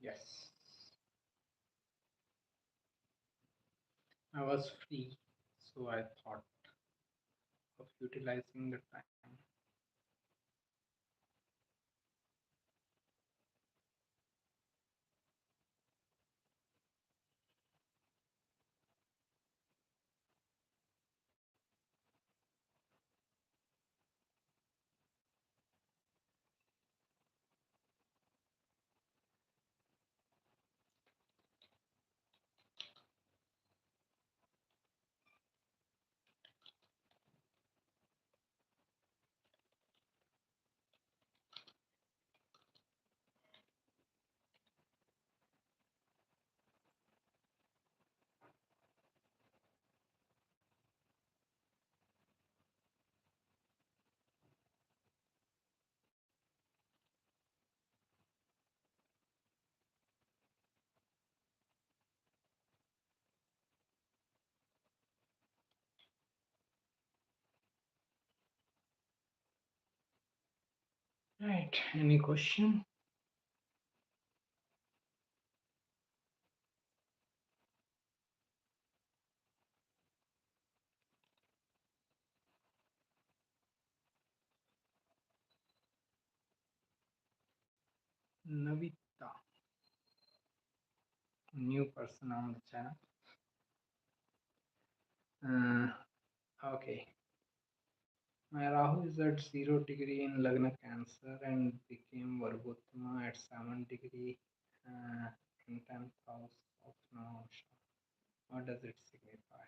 Yes, I was free, so I thought of utilizing the time. Right, any question? Navita, new person on the channel. Okay, my Rahu is at 0 degree in Lagna Cancer and became Vargottama at 7 degree in 10th house of Navamsha. What does it signify?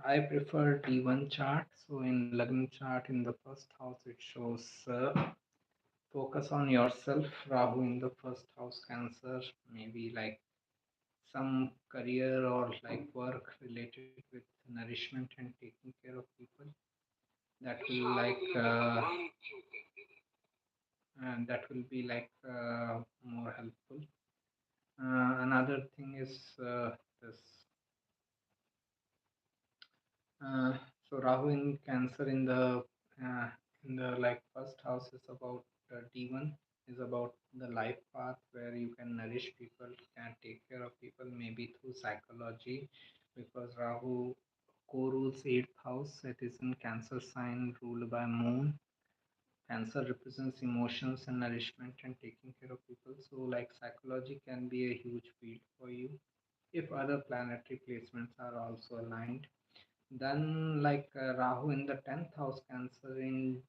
I prefer D1 chart. So in Lagna chart in the first house, it shows focus on yourself. Rahu in the first house, Cancer, maybe like some career or like work related with nourishment and taking care of people. That will like and that will be like more helpful. Another thing is this. Uh, so Rahu in Cancer in the like first house is about D1 is about the life path where you can nourish people, can take care of people, maybe through psychology, because Rahu co-rules eighth house. It is in Cancer sign ruled by Moon. Cancer represents emotions and nourishment and taking care of people. So like psychology can be a huge field for you if other planetary placements are also aligned. Then, like Rahu in the 10th house, Cancer in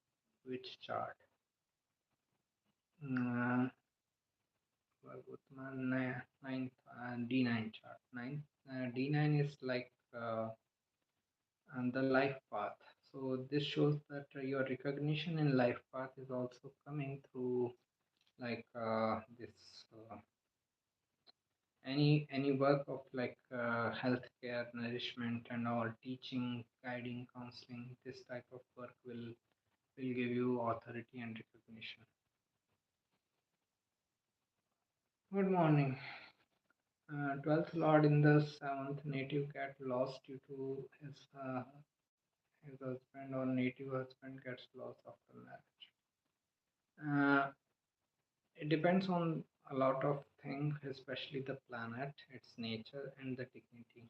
which chart? Uh, ninth, D9 chart. Ninth, D9 is like and the life path. So, this shows that your recognition in life path is also coming through like this any work of like healthcare, nourishment, and all teaching, guiding, counseling. This type of work will give you authority and recognition. Good morning. 12th Lord in the 7th native get lost due to his husband or native husband gets lost after marriage. It depends on a lot of things, especially the planet, its nature, and the dignity.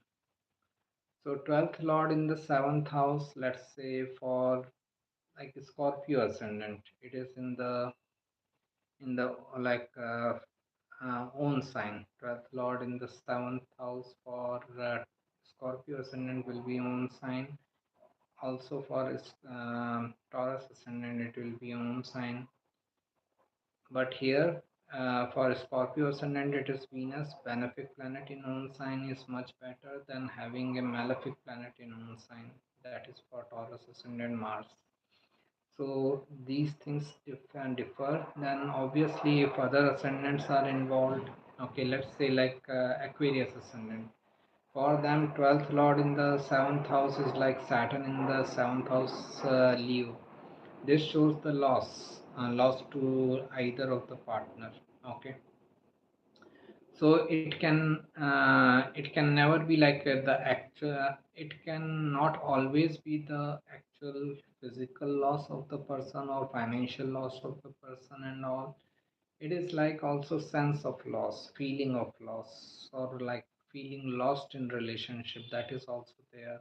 So 12th Lord in the 7th house, let's say for like Scorpio ascendant, it is in the like own sign. 12th Lord in the 7th house for Scorpio ascendant will be own sign. Also for Taurus ascendant, it will be own sign. But here for Scorpio ascendant, it is Venus. Benefic planet in own sign is much better than having a malefic planet in own sign. that is for Taurus ascendant Mars. So these things differ. Then obviously, if other ascendants are involved, okay, let's say like Aquarius ascendant. For them, 12th lord in the seventh house is like Saturn in the seventh house, Leo. This shows the loss to either of the partner. Okay, so it can never be like the actual. It can not always be the actual physical loss of the person or financial loss of the person and all. It is like also sense of loss, feeling of loss, or like feeling lost in relationship, that is also there.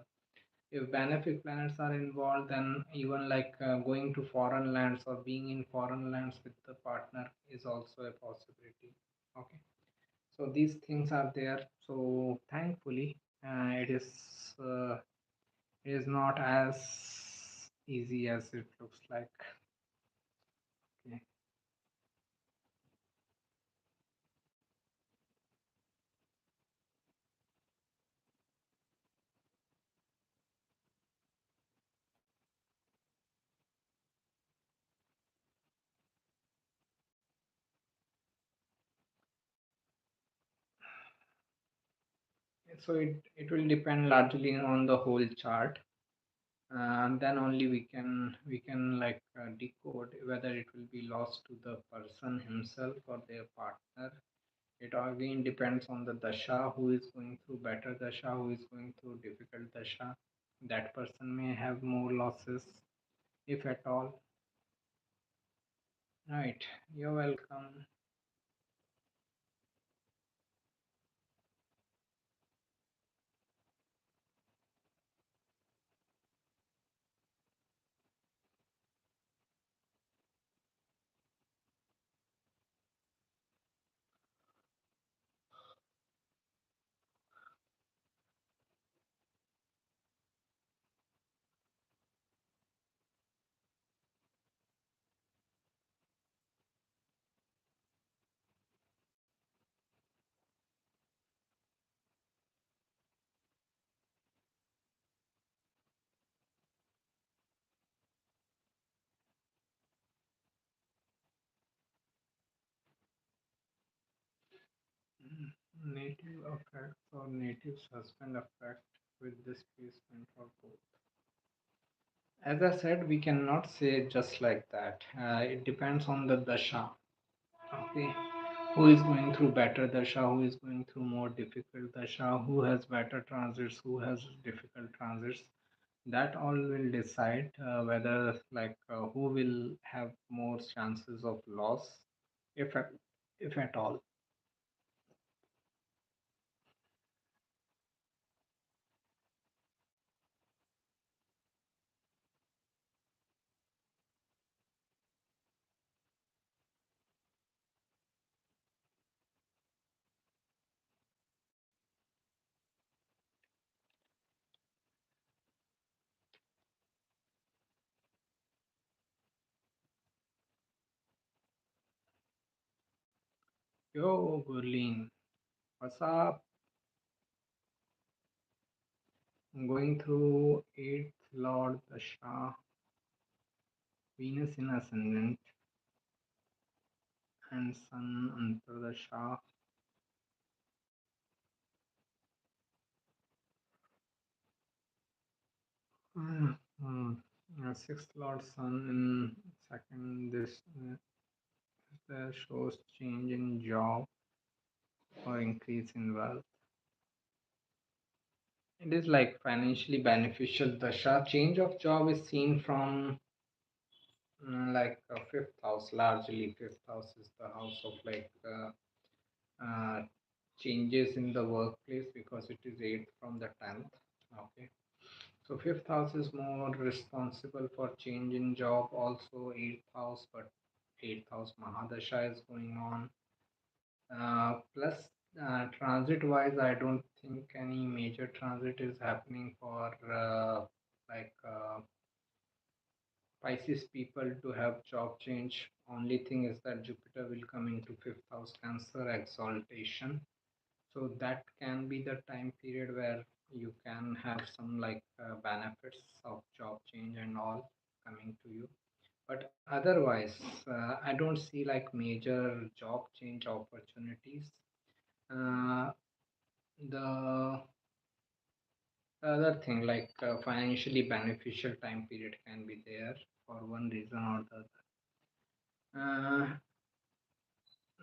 If benefic planets are involved, then even like going to foreign lands or being in foreign lands with the partner is also a possibility. Okay, so these things are there. So thankfully, it is not as easy as it looks like. Okay. So it will depend largely on the whole chart, and then only we can like decode whether it will be lost to the person himself or their partner. It again depends on the dasha, who is going through better dasha, who is going through difficult dasha. That person may have more losses, if at all. Right, you're welcome. Native effects or native husband effect with this placement for both. As I said, we cannot say just like that. It depends on the dasha. Okay, who is going through better dasha, who is going through more difficult dasha, who has better transits, who has difficult transits. That all will decide whether like who will have more chances of loss, if at, if at all. Yo, Gurleen, what's up? I'm going through eighth Lord Dasha, Venus in Ascendant, and Sun Antardasha. Uh, um, Sixth Lord Sun in second. This shows change in job or increase in wealth. It is like financially beneficial. The change of job is seen from like fifth house. Largely, fifth house is the house of like uh, changes in the workplace because it is eighth from the 10th. Okay, so fifth house is more responsible for change in job. Also eighth house, but eighth house Mahadasha is going on. Plus, transit wise, I don't think any major transit is happening for like Pisces people to have job change. Only thing is that Jupiter will come into fifth house Cancer exaltation. So that can be the time period where you can have some like benefits of job change and all coming to you. But otherwise, I don't see like major job change opportunities. Uh, the other thing, like financially beneficial time period, can be there for one reason or the other.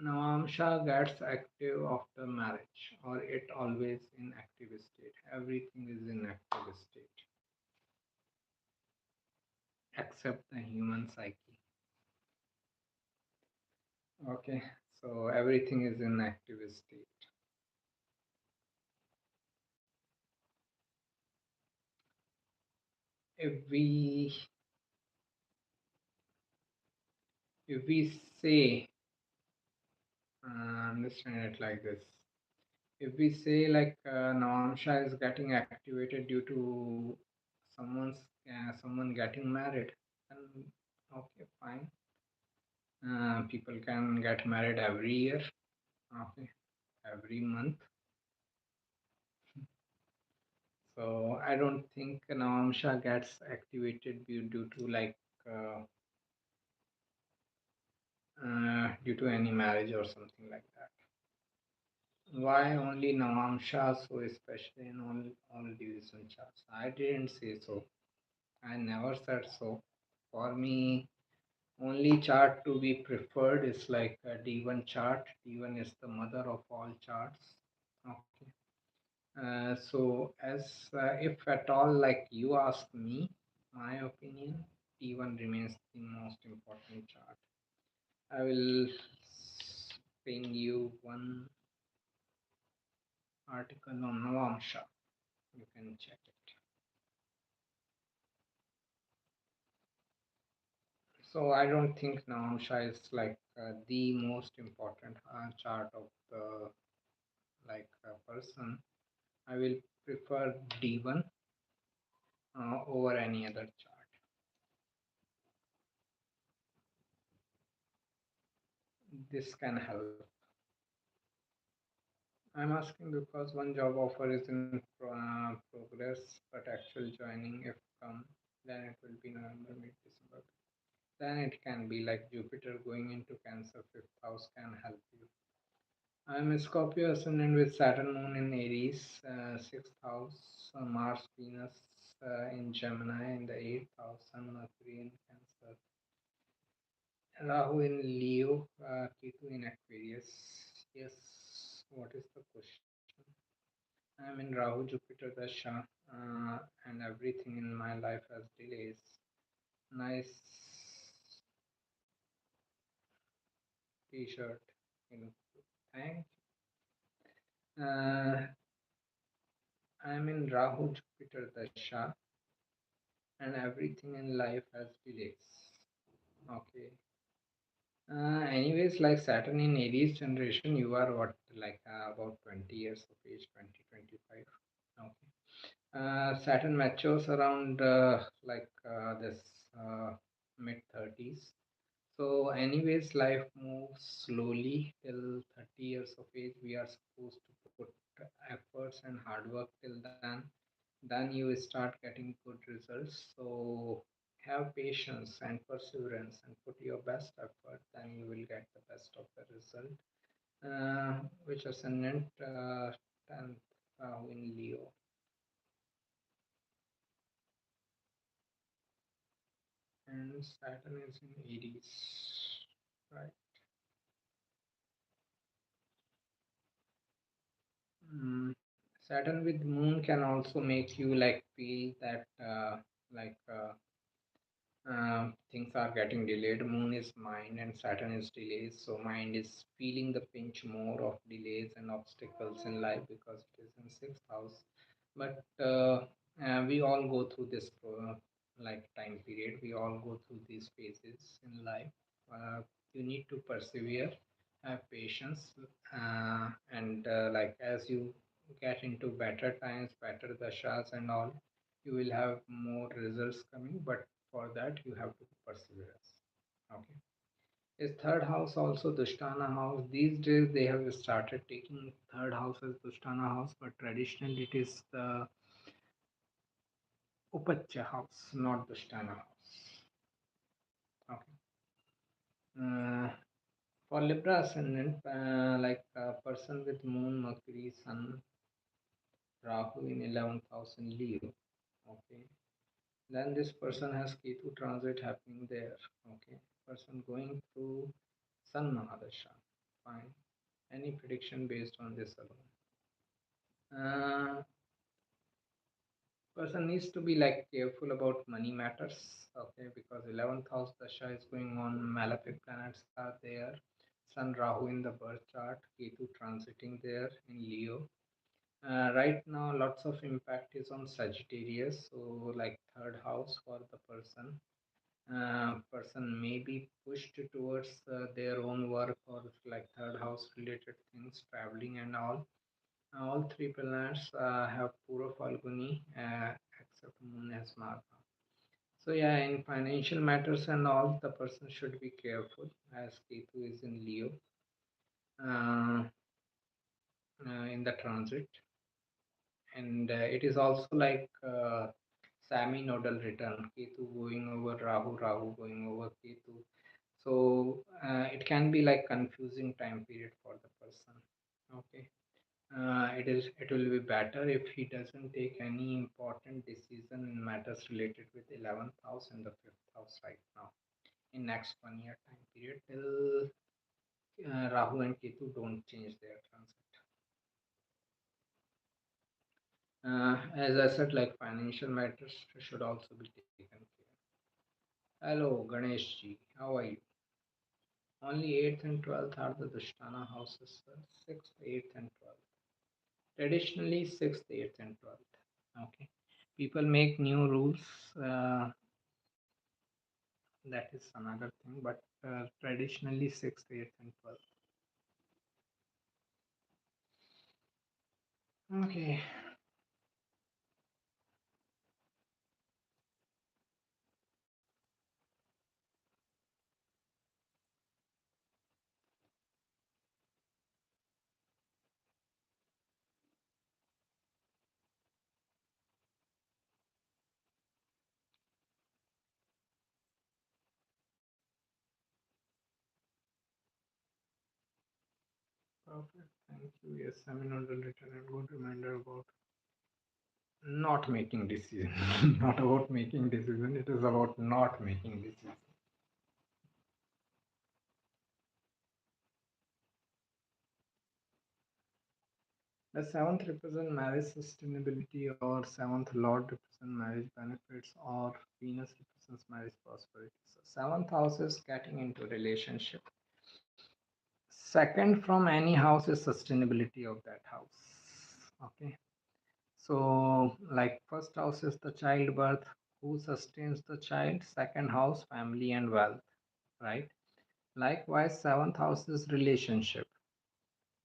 Navamsha gets active after marriage, or it always in active state. Everything is in active state except the human psyche. Okay, so everything is in active state. If we if we say understand it like this, if we say like Navamsha is getting activated due to someone getting married, then okay, fine. People can get married every year, okay, every month. So I don't think Navamsha gets activated due to like due to any marriage or something like that. Why only Navamsha, so especially in all division charts? I didn't say so. I never said so. For me, only chart to be preferred is like a D1 chart. D1 is the mother of all charts. Okay. So, as if at all, like you ask me, my opinion, T1 remains the most important chart. I will ping you one article on Navamsha. You can check it. So, I don't think Navamsha is like the most important chart of the like person. I will prefer D1 over any other chart. This can help. I'm asking because one job offer is in progress, but actual joining, if come, then it will be November, mid December. Then it can be like Jupiter going into Cancer, fifth house can help you. I'm a Scorpio ascendant with Saturn moon in Aries, sixth house, Mars, Venus in Gemini in the eighth house, Sun, Mercury in Cancer, Rahu in Leo, Ketu in Aquarius. Yes, what is the question? I'm in Rahu Jupiter Dasha, and everything in my life has delays. Nice t-shirt. You know, thank you. I'm in Rahu Jupiter Dasha, and everything in life has delays. Okay. Anyways, like Saturn in Aries generation, you are what, like about 20 years of age, 2025. Okay. Saturn matures around this mid 30s. So, anyways, life moves slowly till 30 years of age. We are supposed to put efforts and hard work till then. Then you start getting good results. So, have patience and perseverance and put your best effort. Then you will get the best of the result. Which ascendant 10th in Leo. And Saturn is in Aries, right? Mm. Saturn with Moon can also make you like feel that like things are getting delayed. Moon is mind and Saturn is delays, so mind is feeling the pinch more of delays and obstacles in life because it is in sixth house. But we all go through this like time period. We all go through these phases in life. You need to persevere, have patience, and like as you get into better times, better dashas and all, you will have more results coming. But for that, you have to perseverance. Okay. Is third house also Dushtana house? These days they have started taking third house as Dushtana house, but traditionally it is the Upacha house, not Dushtana house. Okay. Uh, for Libra ascendant, like a person with Moon, Mercury, Sun, Rahu in 11th house in Leo. Okay. Then this person has Ketu transit happening there. Okay. Person going through Sun Mahadasha. Fine. Any prediction based on this alone? Person needs to be like careful about money matters. Okay, because 11th house dasha is going on, malefic planets are there, Sun Rahu in the birth chart, Ketu transiting there in Leo. Right now lots of impact is on Sagittarius, so like third house for the person. Person may be pushed towards their own work or like third house related things, traveling and all three planets have Pura Falguni except Moon as Magha. So yeah, in financial matters and all, the person should be careful as Ketu is in Leo uh, in the transit, and it is also like semi-nodal return. Ketu going over Rahu, Rahu going over Ketu. So it can be like confusing time period for the person. Okay. It will be better if he doesn't take any important decision in matters related with 11th house and the 5th house right now in next 1 year time period till Rahu and Ketu don't change their transit. As I said, like financial matters should also be taken care. Hello, Ganesh ji, how are you? Only 8th and 12th are the Dushtana houses, sir. 6th, 8th, and 12th. Traditionally, 6th, 8th, and 12th. Okay. People make new rules. Uh, that is another thing, but traditionally, 6th, 8th, and 12th. Okay. Perfect. Thank you. Yes, seminar will return and good reminder about not making decision. Not about making decision. It is about not making decision. The seventh represent marriage sustainability, or seventh lord represent marriage benefits, or Venus represents marriage prosperity. So seventh house is getting into relationship. Second from any house is sustainability of that house. Okay. So like first house is the childbirth, who sustains the child, second house family and wealth, right? Likewise, seventh house is relationship.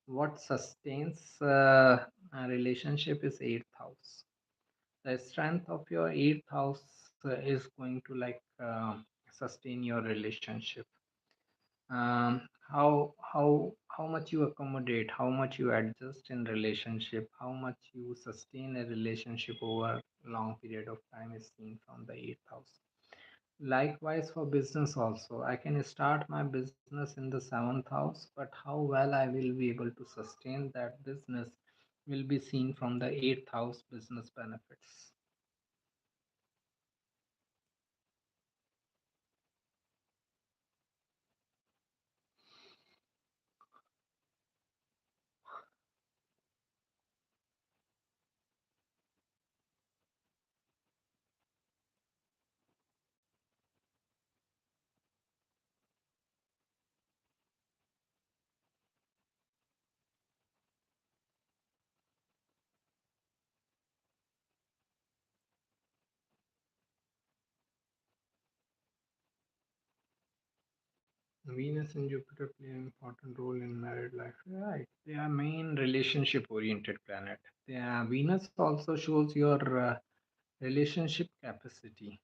What sustains a relationship is eighth house. The strength of your eighth house is going to like sustain your relationship. How much you accommodate, how much you adjust in relationship, how much you sustain a relationship over long period of time is seen from the eighth house. Likewise for business also, I can start my business in the seventh house, but how well I will be able to sustain that business will be seen from the eighth house business benefits. Venus and Jupiter play an important role in married life. Right. They are main relationship oriented planet. Venus also shows your relationship capacity.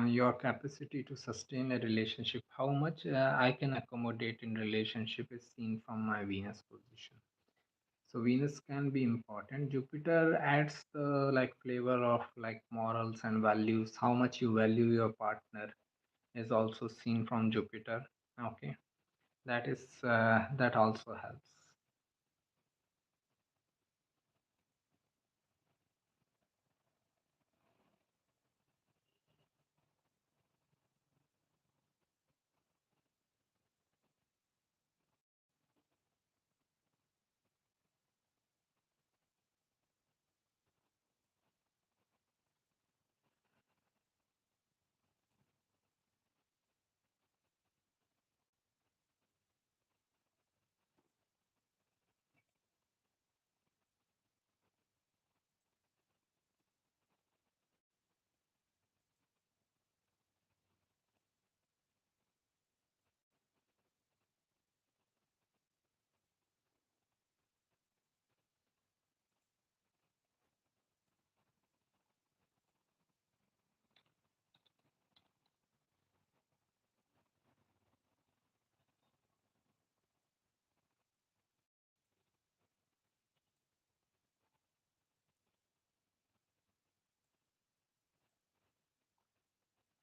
Your capacity to sustain a relationship, how much I can accommodate in relationship is seen from my Venus position. So Venus can be important. Jupiter adds the like flavor of like morals and values. How much you value your partner is also seen from Jupiter. Okay, that is that also helps.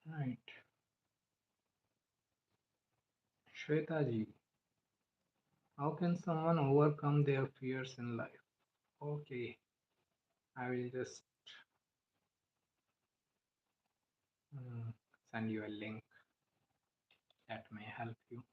Right, Shweta ji, how can someone overcome their fears in life? Okay, I will just mm, send you a link that may help you.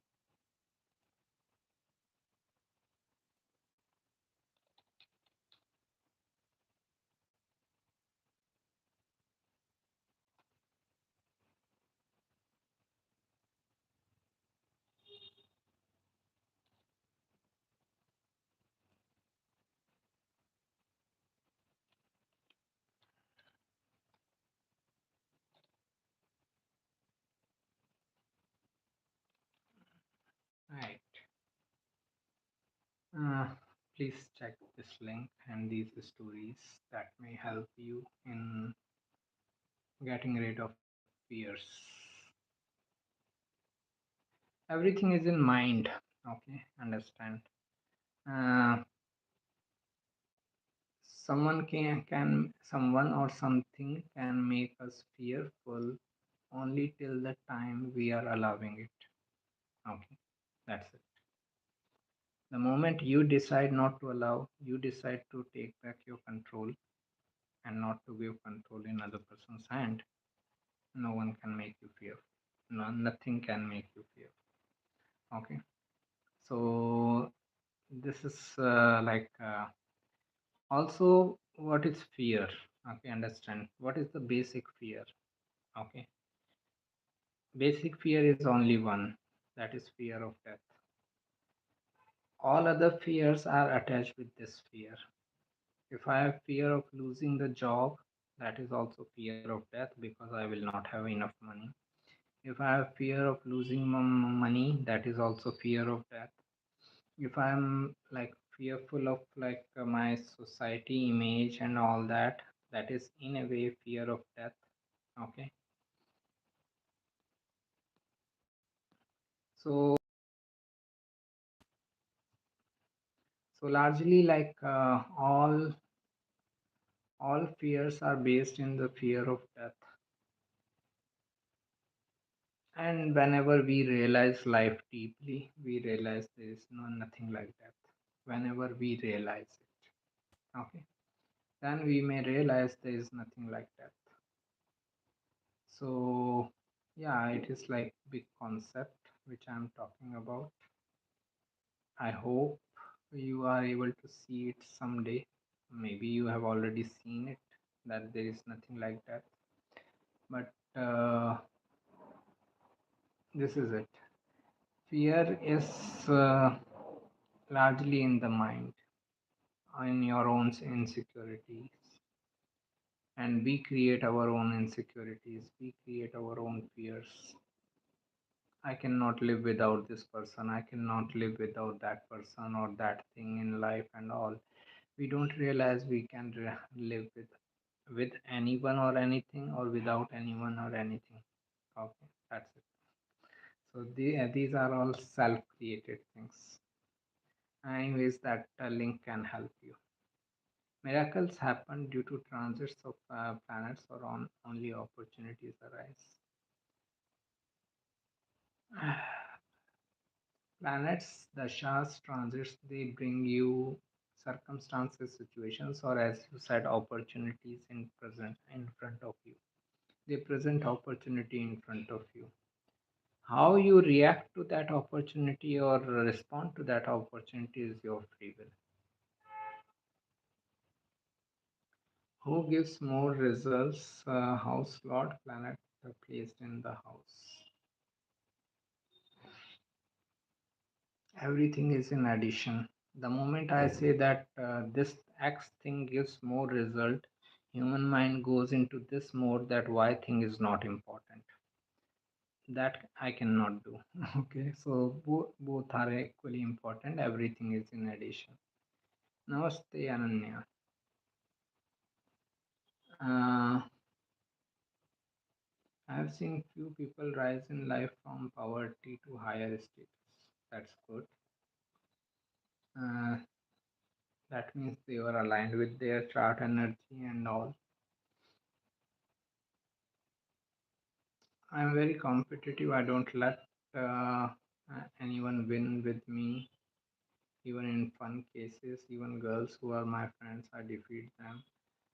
Right. Uh, Please check this link and these stories that may help you in getting rid of fears. Everything is in mind. Okay, understand. Uh, someone or something can make us fearful only till the time we are allowing it. Okay, that's it. The moment you decide not to allow, you decide to take back your control and not to give control in other person's hand, no one can make you fear. No, nothing can make you fear. Okay, so this is also what is fear. Okay, understand what is the basic fear. Okay, basic fear is only one, that is fear of death. All other fears are attached with this fear. If I have fear of losing the job, that is also fear of death because I will not have enough money. If I have fear of losing money, that is also fear of death. If I'm like fearful of my society image and all that, that is in a way fear of death. Okay, so largely all fears are based in the fear of death. And whenever we realize life deeply, we realize there is nothing like death. Whenever we realize it, okay, then we may realize there is nothing like death. So, yeah, it is like big concept which I'm talking about. I hope you are able to see it someday. Maybe you have already seen it that there is nothing like that. But this is it. Fear is largely in the mind, in your own insecurities. And we create our own insecurities, we create our own fears. I cannot live without this person. I cannot live without that person or that thing in life and all. We don't realize we can live with. with anyone or anything, or without anyone or anything. Okay, that's it. So these are all self-created things. Anyways, that link can help you. Miracles happen due to transits of planets, or on only opportunities arise. Planets, the stars, transits, they bring you circumstances, situations, or as you said, opportunities in front of you. They present opportunity in front of you. How you react to that opportunity or respond to that opportunity is your free will. Who gives more results? House Lord, planet placed in the house. Everything is in addition. The moment I say that this X thing gives more result, human mind goes into this mode that Y thing is not important. That I cannot do. Okay, so both are equally important. Everything is in addition. Namaste, Ananya. Uh, I have seen few people rise in life from poverty to higher status. That's good. Uh, that means they were aligned with their chart energy and all. I'm very competitive. I don't let anyone win with me. Even in fun cases, even girls who are my friends, I defeat them.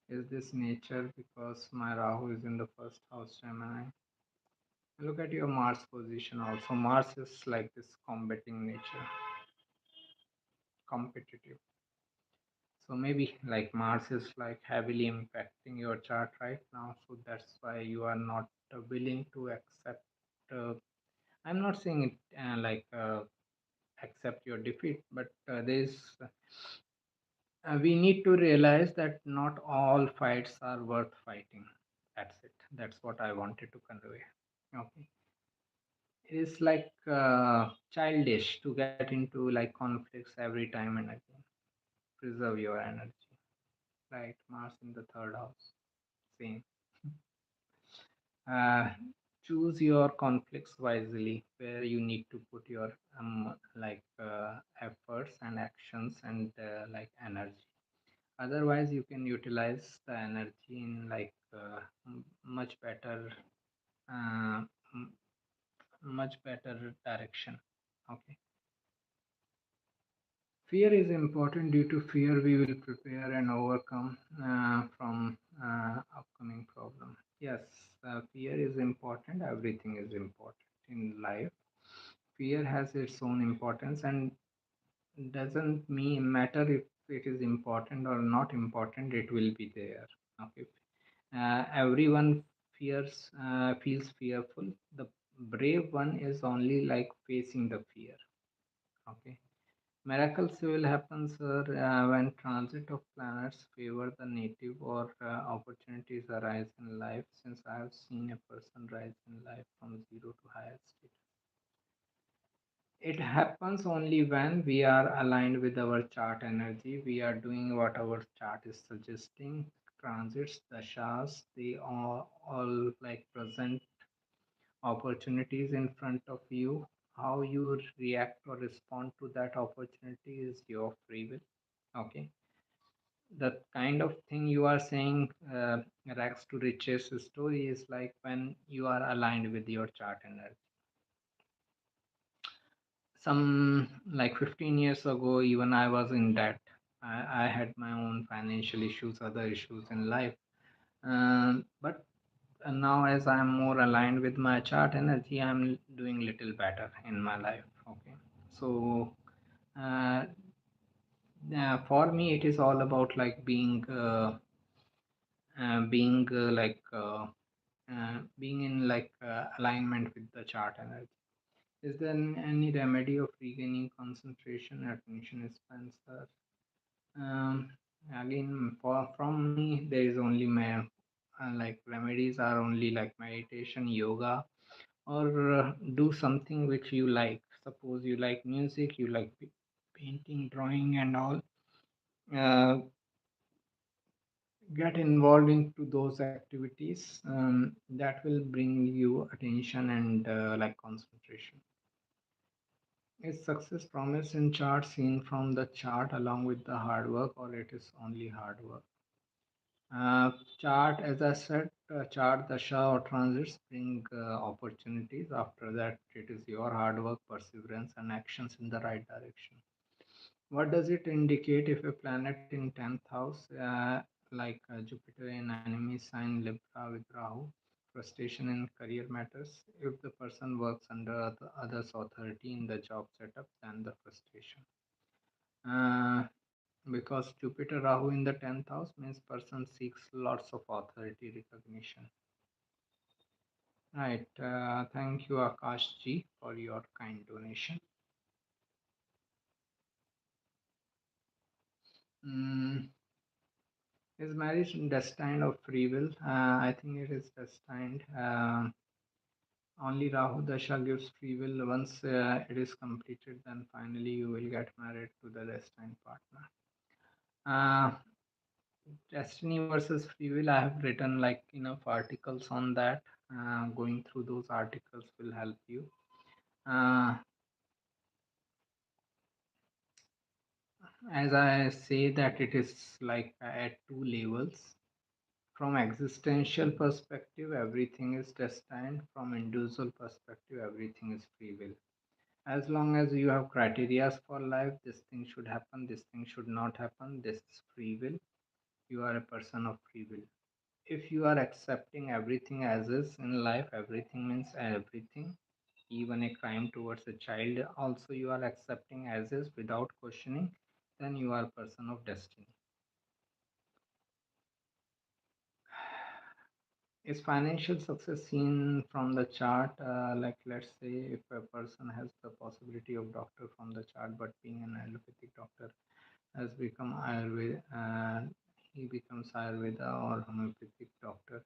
Is this nature because my Rahu is in the first house Gemini? Look at your Mars position also. Mars is like this combating nature, competitive. So maybe like Mars is like heavily impacting your chart right now. So that's why you are not willing to accept. I'm not saying it accept your defeat, but we need to realize that not all fights are worth fighting. That's it. That's what I wanted to convey. Okay. It is like childish to get into like conflicts every time and again. Preserve your energy. Right. Mars in the third house. Same. Uh, choose your conflicts wisely, where you need to put your efforts and actions and like energy. Otherwise, you can utilize the energy in like much better, uh, m- much better direction. Okay. Fear is important. Due to fear, we will prepare and overcome from upcoming problem. Yes, fear is important. Everything is important in life. Fear has its own importance, and doesn't mean matter if it is important or not important. It will be there. Okay. Everyone feels fearful. The brave one is only like facing the fear. Okay. Miracles will happen, sir, when transit of planets favor the native, or opportunities arise in life. Since I have seen a person rise in life from zero to higher state, it happens only when we are aligned with our chart energy. We are doing what our chart is suggesting. Transits, dashas, they all like present opportunities in front of you. How you react or respond to that opportunity is your free will. Okay. The kind of thing you are saying, rags to riches story, is like when you are aligned with your chart energy. Some like 15 years ago, even I was in debt. I had my own financial issues, other issues in life. But now, as I'm more aligned with my chart energy, I'm doing little better in my life. Okay. So uh, for me, it is all about like being in like alignment with the chart energy. Is there any remedy of regaining concentration, attention span, sir? Um, Again, from me, there is only my like remedies are only like meditation, yoga, or do something which you like. Suppose you like music, you like painting, drawing, and all. Uh, get involved into those activities that will bring you attention and like concentration. Is success promised in chart seen from the chart along with the hard work, or it is only hard work? Uh, Chart, as I said, chart, dasha, or transits bring opportunities. After that, it is your hard work, perseverance, and actions in the right direction. What does it indicate if a planet in 10th house, like Jupiter in enemy sign Libra with Rahu, frustration in career matters? If the person works under the other's authority in the job setup, then the frustration. Uh, because Jupiter Rahu in the 10th house means person seeks lots of authority recognition. Right. Thank you, Akash ji, for your kind donation. Mm, is marriage destined or free will? I think it is destined. Only Rahu Dasha gives free will. Once it is completed, then finally you will get married to the destined partner. Uh, Destiny versus free will. I have written like enough articles on that. Going through those articles will help you. Uh, as I say that it is like at two levels. From existential perspective, everything is destined. From individual perspective, everything is free will. As long as you have criteria for life, this thing should happen, this thing should not happen, this is free will. You are a person of free will. If you are accepting everything as is in life, everything means everything, even a crime towards a child, also you are accepting as is without questioning, then you are a person of destiny. Is financial success seen from the chart? Like, let's say if a person has the possibility of doctor from the chart, but being an allopathic doctor has become Ayurveda, he becomes Ayurveda or homeopathic doctor,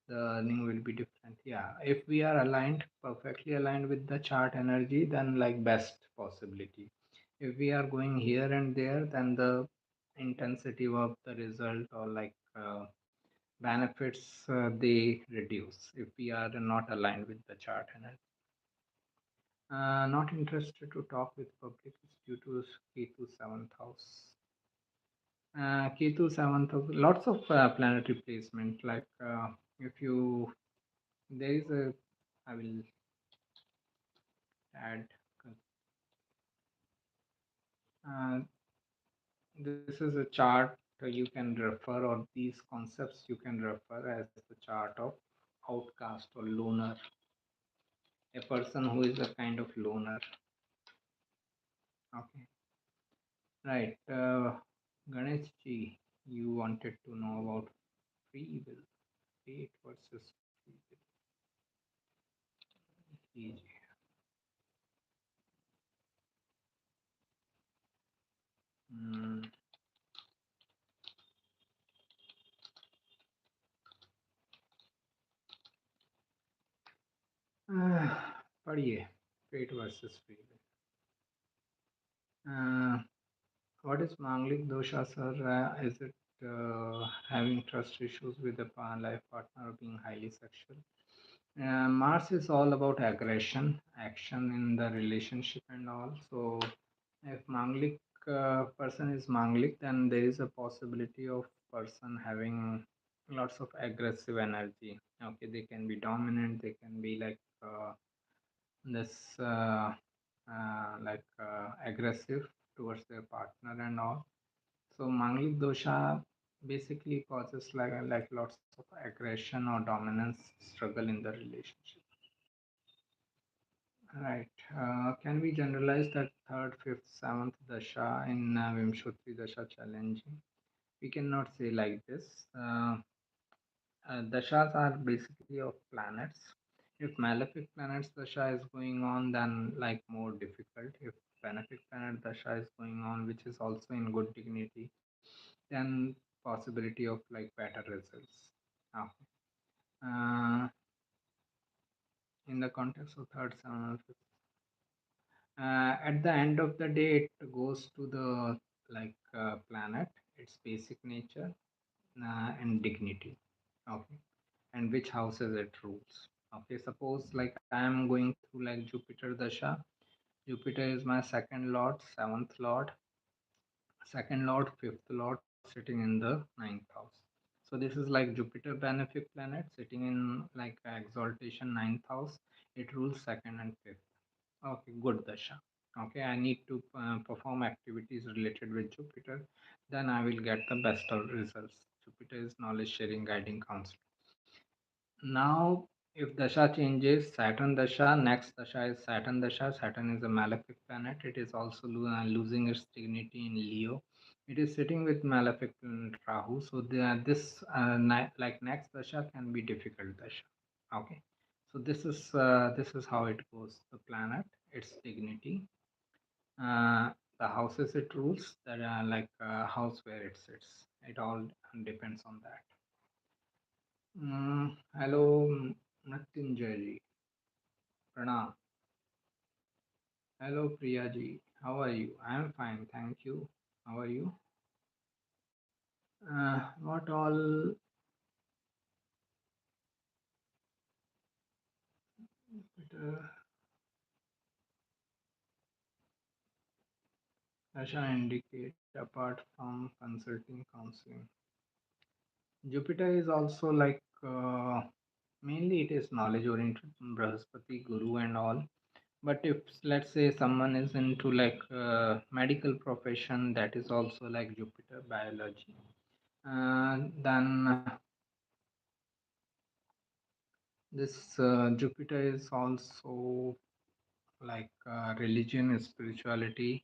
the earning will be different. Yeah, if we are aligned, perfectly aligned with the chart energy, then like best possibility. If we are going here and there, then the intensity of the result or like benefits they reduce if we are not aligned with the chart energy. Not interested to talk with public is due to Ketu seventh house. Ketu seventh house, lots of planetary placement. Like if you there is a, I will add. Uh, this is a chart you can refer, or these concepts you can refer as the chart of outcast or loner, a person who is a kind of loner. Okay. Right. Ganesh ji, you wanted to know about free will, fate versus free will. Ji, ji. Hmm. पढ़िए fate versus free will. What is Manglik dosha, sir? Is it having trust issues with the life partner or being highly sexual? Mars is all about aggression, action in the relationship and all. So, if Manglik person is Manglik, then there is a possibility of person having lots of aggressive energy. Okay, they can be dominant. They can be like this, aggressive towards their partner and all. So Manglik dosha basically causes like lots of aggression or dominance struggle in the relationship. Right. Can we generalize that third, fifth, seventh dasha in Vimshotri dasha challenging? We cannot say like this. Dashas are basically of planets. If malefic planets dasha is going on, then like more difficult. If benefic planet dasha is going on, which is also in good dignity, then possibility of like better results. Okay. Uh, in the context of third, seventh, at the end of the day, it goes to the like planet, its basic nature. and dignity. Okay, and which houses it rules. Okay, suppose like I am going through like Jupiter Dasha. Jupiter is my second lord, seventh lord, second lord, fifth lord sitting in the ninth house. So this is like Jupiter benefic planet sitting in like exaltation ninth house. It rules second and fifth. Okay, good Dasha. Okay, I need to perform activities related with Jupiter. Then I will get the best of results. Jupiter is knowledge sharing, guiding, counseling. Now, if Dasha changes, Saturn Dasha, next Dasha is Saturn Dasha. Saturn is a malefic planet. It is also losing its dignity in Leo. It is sitting with malefic planet Rahu. So this like next Dasha can be difficult Dasha. Okay. So this is how it goes. The planet, its dignity, the houses it rules, that like house where it sits. It all depends on that. Hello, Mrityunjay ji. Pranam. Hello, Priya ji. How are you? I am fine, thank you. How are you? What all uh, Dasha indicate apart from consulting counseling? Jupiter is also like mainly it is knowledge oriented, Brahaspati, Guru, and all. But if let's say someone is into like medical profession, that is also like Jupiter biology. Then this Jupiter is also like religion, spirituality.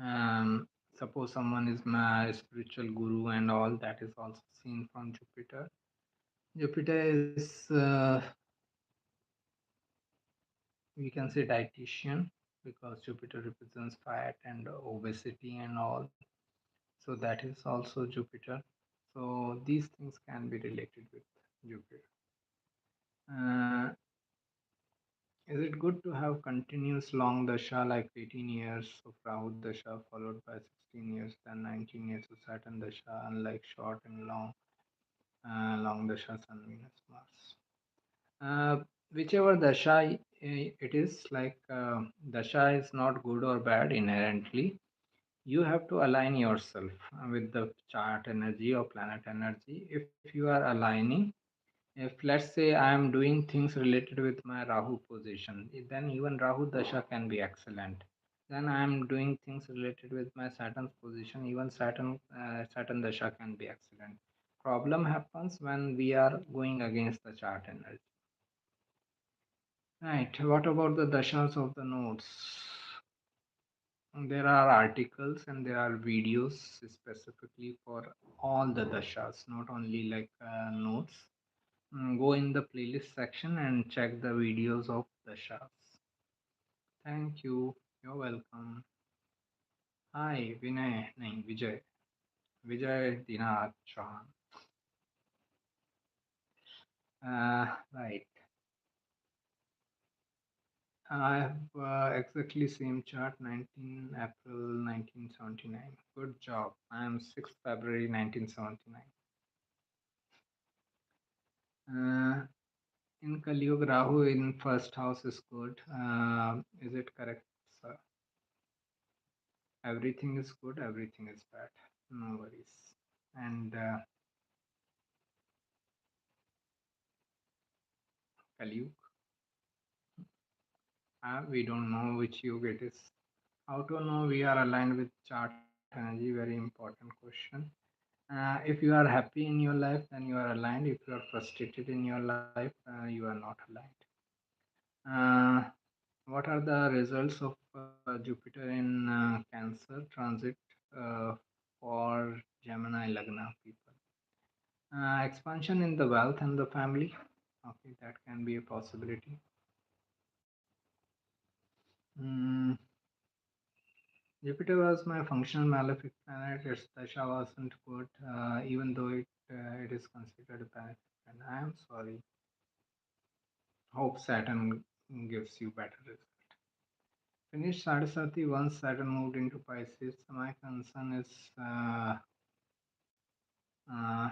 Um, Suppose someone is my spiritual guru and all, that is also seen from Jupiter. Jupiter is we can say dietitian, because Jupiter represents fat and obesity and all. So that is also Jupiter. So these things can be related with Jupiter. Uh, is it good to have continuous long dasha like 18 years of Rahu dasha followed by 16 years, then 19 years of Saturn dasha, unlike short and long dasha Sun, Venus, Mars? Whichever dasha it is, like dasha is not good or bad inherently. You have to align yourself with the chart energy or planet energy. If you are aligning, if let's say I am doing things related with my Rahu position, then even Rahu dasha can be excellent. Then I am doing things related with my Saturn's position, even Saturn dasha can be excellent. Problem happens when we are going against the chart energy. Right, what about the dashas of the nodes? There are articles and there are videos specifically for all the dashas, not only like notes. Go in the playlist section and check the videos of dashas. Thank you. You're welcome. Hi, Vinay. Nahin, Vijay. Vijay Dinath Chauhan. Right. I have exactly same chart, 19 April 1979. Good job. I am 6th February 1979. In Kali Yuga, Rahu in first house is good. Is it correct, sir? Everything is good, everything is bad. No worries. And Kali Yuga, we don't know which Yuga it is. How to know we are aligned with chart energy? Very important question. If you are happy in your life, then you are aligned. If you are frustrated in your life, you are not aligned. What are the results of Jupiter in Cancer transit uh, for Gemini Lagna people? Expansion in the wealth and the family. Okay, that can be a possibility. Mm, Jupiter was my functional malefic planet. Its dasha wasn't good, even though it is considered a benefic. And I am sorry. Hope Saturn gives you better result. Finished Saraswati once Saturn moved into Pisces. My concern is Uh,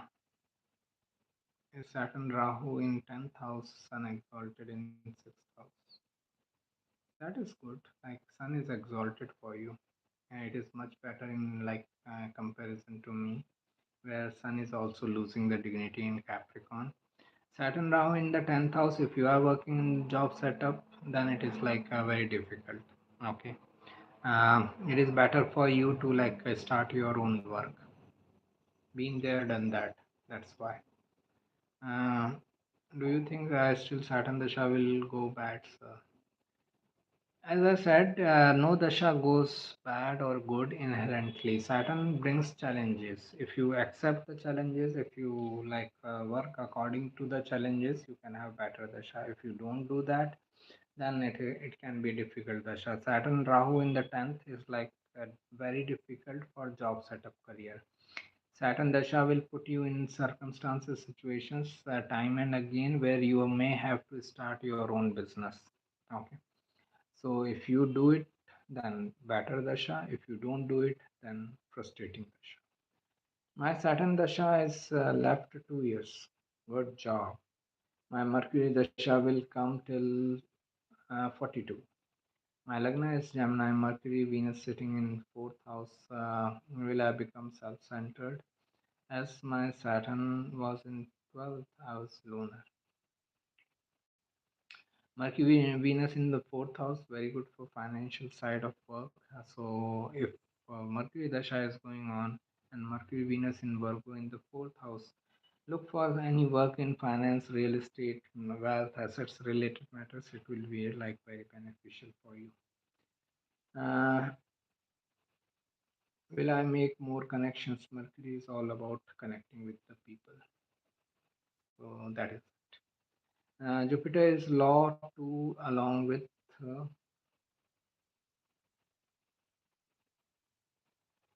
is Saturn Rahu in 10th house, Sun exalted in 6th house. That is good. Like Sun is exalted for you, and it is much better in like comparison to me, where Sun is also losing the dignity in Capricorn. Saturn Rahu in the 10th house, if you are working in job setup, then it is like very difficult. Okay. It is better for you to like start your own work. Been there, done that. That's why. Uh, do you think still Saturn Dasha will go bad, sir? As I said, no dasha goes bad or good inherently. Saturn brings challenges. If you accept the challenges, if you like work according to the challenges, you can have better dasha. If you don't do that, then it can be difficult dasha. Saturn Rahu in the 10th is like very difficult for job setup career. Saturn dasha will put you in circumstances, situations, time and again where you may have to start your own business. Okay, so if you do it, then better dasha. If you don't do it, then frustrating dasha. My Saturn dasha is left 2 years. Good job. My Mercury dasha will come till 42. My Lagna is Gemini, Mercury, Venus sitting in fourth house. Will I become self-centered? As my Saturn was in 12th house lunar. Mercury and Venus in the fourth house, very good for financial side of work. So if Mercury Dasha is going on and Mercury Venus in Virgo in the fourth house, look for any work in finance, real estate, wealth, assets related matters. It will be like very beneficial for you. Uh, will I make more connections? Mercury is all about connecting with the people. So that is Jupiter is law two along with uh,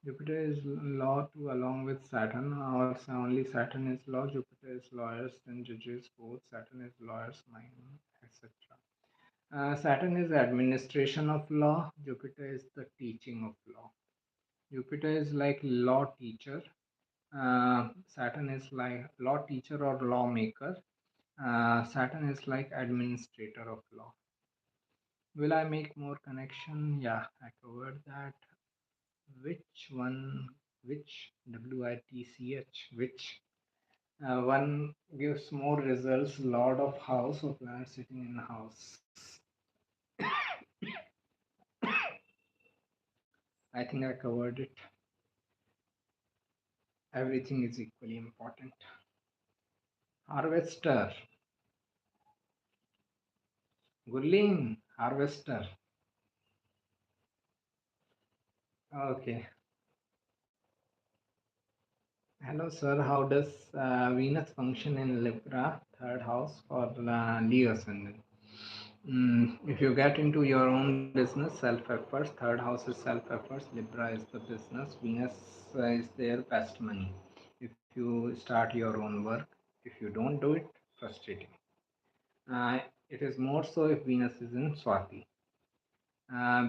Jupiter is law too, along with Saturn, or only Saturn is law. Jupiter is lawyers, then judges, both. Saturn is lawyers, mind, etc. Saturn is administration of law. Jupiter is the teaching of law. Jupiter is like law teacher. Saturn is like law teacher or lawmaker. Saturn is like administrator of law. Will I make more connection? Yeah, I covered that. Which one? Which WITCH? Which one gives more results? Lord of House or planet sitting in house? I think I covered it. Everything is equally important. Harvester, Gurleen, harvester. Okay. Hello, sir. How does Venus function in Libra, third house for Leo ascendant? If you get into your own business, self efforts, third house is self efforts, Libra is the business, Venus is their best money. If you start your own work, if you don't do it, frustrating. It is more so if Venus is in Swati.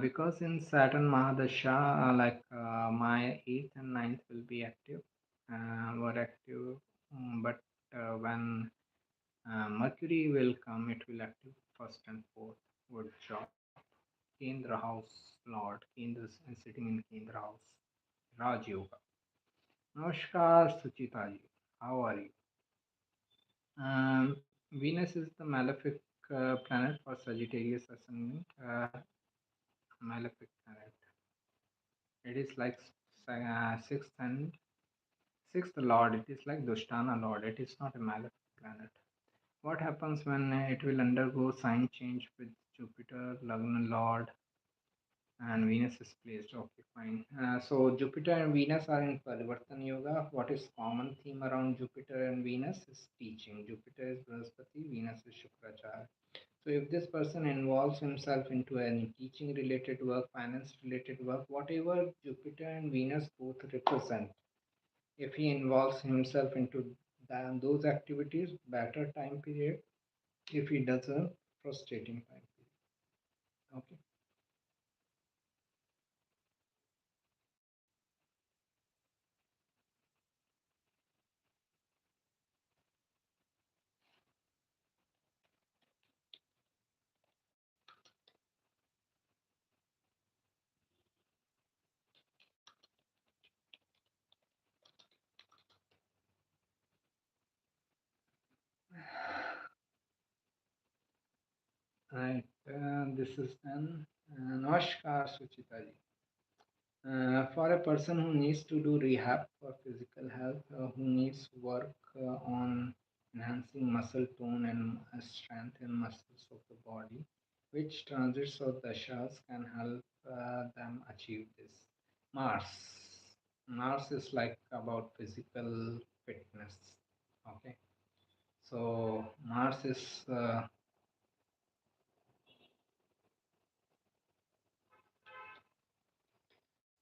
Because in Saturn Mahadasha, my 8th and ninth will be active, were active, but when Mercury will come, it will active first and fourth. Good job. Kendra House Lord. Kendra is sitting in Kendra House. Raj Yoga. Namaskar, Suchita ji. How are you? Venus is the malefic planet for Sagittarius ascendant. Malefic planet. It is like sixth lord. It is like Dushtana lord. It is not a malefic planet. What happens when it will undergo sign change with Jupiter, Lagna lord, and Venus is placed. Okay, fine. So Jupiter and Venus are in Parivartan Yoga. What is common theme around Jupiter and Venus is teaching. Jupiter is Brihaspati, Venus is Shukracharya. So if this person involves himself into any teaching related work, finance related work, whatever Jupiter and Venus both represent, if he involves himself into those activities, better time period. If he doesn't, frustrating time period. Okay. Right. This is then Namaskar, Suchita ji. For a person who needs to do rehab for physical health, who needs work on enhancing muscle tone and strength in muscles of the body, which transits or dashas can help them achieve this. Mars. Mars is like about physical fitness. Okay. So Mars is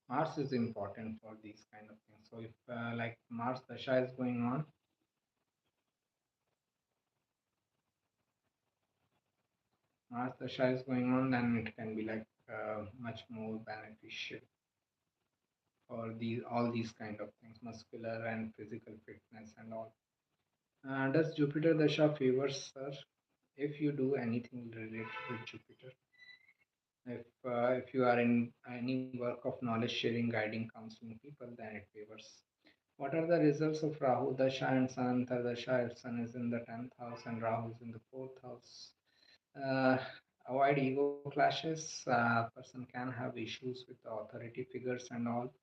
Mars is important for these kind of things. So if like Mars Dasha is going on, Mars Dasha is going on, then it can be like much more beneficial for these all these kind of things, muscular and physical fitness and all. Does Jupiter Dasha favors sir? If you do anything related with Jupiter, if you are in any work of knowledge sharing, guiding, counseling people, then it favors. What are the results of Rahu Dasha and Sun Dasha if Sun is in the 10th house and Rahu is in the 4th house? Uh, Avoid ego clashes. Person can have issues with the authority figures and all.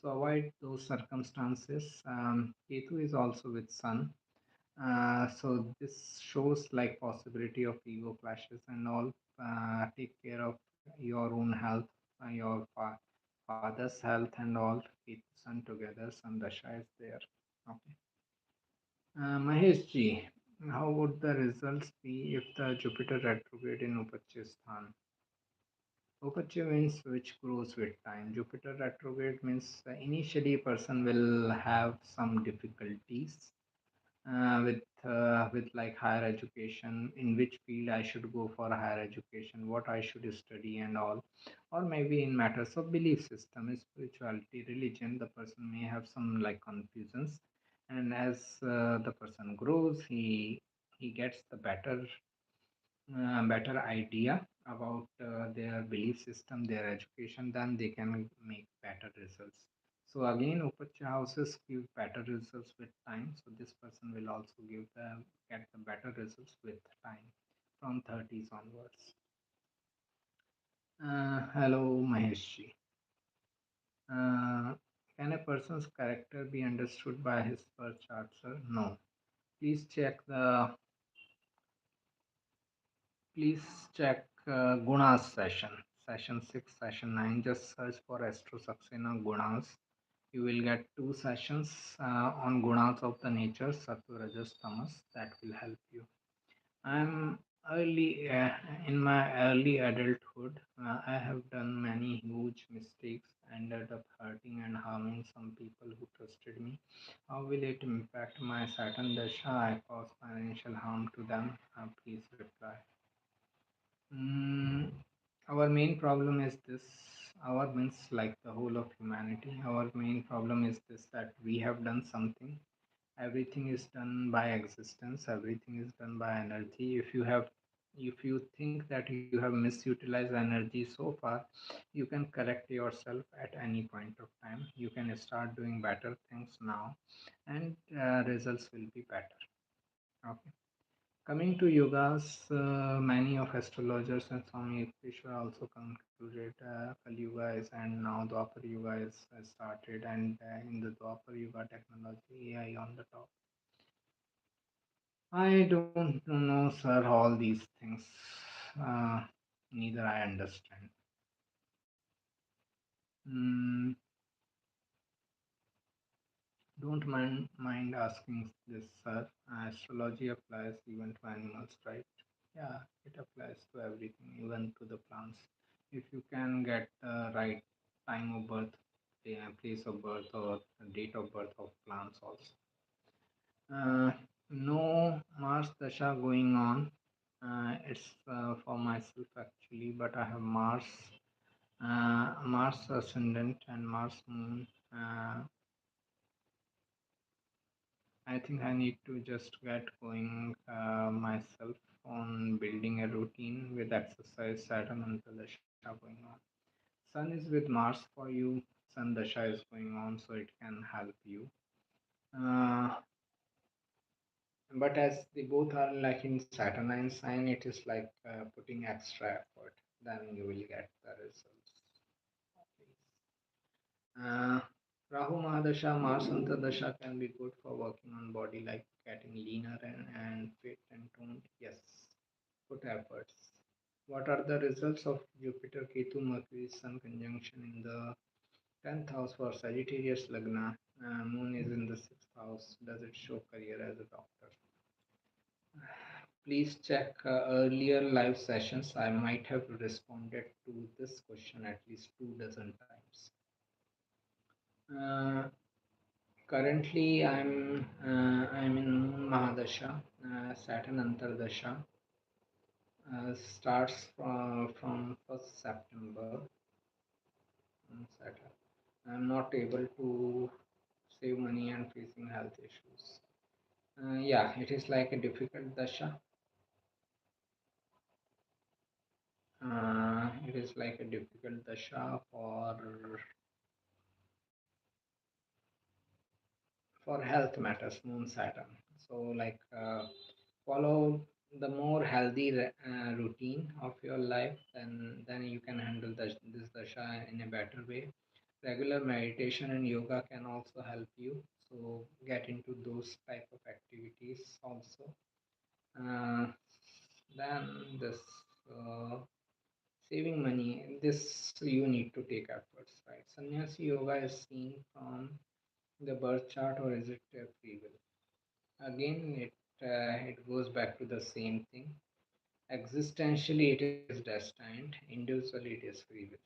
So avoid those circumstances. Ketu is also with Sun. So this shows like possibility of ego clashes and all. Take care of your own health, your father's health and all. Ketu Sun together. Sun Dasha is there. Okay. Mahesh ji, how would the results be if the Jupiter retrograde in Upachya? Upacha means which grows with time. Jupiter retrograde means initially person will have some difficulties with like higher education, in which field I should go for higher education, what I should study and all, or maybe in matters of belief system, spirituality, religion, the person may have some like confusions, and as the person grows, he gets the better idea about their belief system, their education, then they can make better results. So again, Upacha houses give better results with time. So this person will also get the better results with time from 30s onwards. Hello, Maheshji. Uh, can a person's character be understood by his birth chart, sir? No. Please check the Please check Gunas session 6, session 9. Just search for Astro Saxena Gunas. You will get two sessions on Gunas of the nature, Sattva, Rajas, Tamas. That will help you. I'm early in my early adulthood. I have done many huge mistakes, ended up hurting and harming some people who trusted me. How will it impact my Saturn Dasha? I cause financial harm to them. Please reply. Mm, our main problem is this. Our means like the whole of humanity. Our main problem is this that we have done something. Everything is done by existence. Everything is done by energy. If you think that you have misutilized energy so far, you can correct yourself at any point of time. You can start doing better things now, and results will be better. Okay. Coming to yogas, many of astrologers and Swami Yukteswar also concluded Kali Yuga is and now Dwapar Yuga is started, and in the Dwapar Yuga technology, AI on the top. I don't know, sir, all these things. Uh, Neither I understand. Mm, don't mind asking this, sir. Astrology applies even to animals, right? Yeah, it applies to everything, even to the plants. If you can get the right time of birth, place of birth, or date of birth of plants also. No Mars Dasha going on. It's for myself actually, but I have Mars ascendant and Mars moon. I think I need to just get going myself on building a routine with exercise, Saturn and Dasha going on. Sun is with Mars for you. Sun Dasha is going on, so it can help you. Uh, But as they both are like in Saturnine sign, it is like putting extra effort, then you will get the results. Uh, Rahu Mahadasha, Mars Antardasha can be good for working on body, like getting leaner and fit and toned. Yes, put efforts. What are the results of Jupiter, Ketu, Mercury, Sun conjunction in the 10th house for Sagittarius Lagna? Moon is in the 6th house. Does it show career as a doctor? Please check earlier live sessions. I might have responded to this question at least 2 dozen times. Uh, Currently, I'm in Moon Mahadasha. Saturn Antardasha starts from 1st September. Saturn. I'm not able to save money and facing health issues. Yeah, it is like a difficult dasha. It is like a difficult dasha for health matters, Moon Saturn. So, like, follow the more healthy routine of your life, then you can handle this dasha in a better way. Regular meditation and yoga can also help you. So, get into those type of activities also. Uh, then this uh, saving money. This you need to take efforts, right? Sannyasi yoga is seen from the birth chart, or is it free will? Again, it goes back to the same thing. Existentially, it is destined. Individually, it is free will.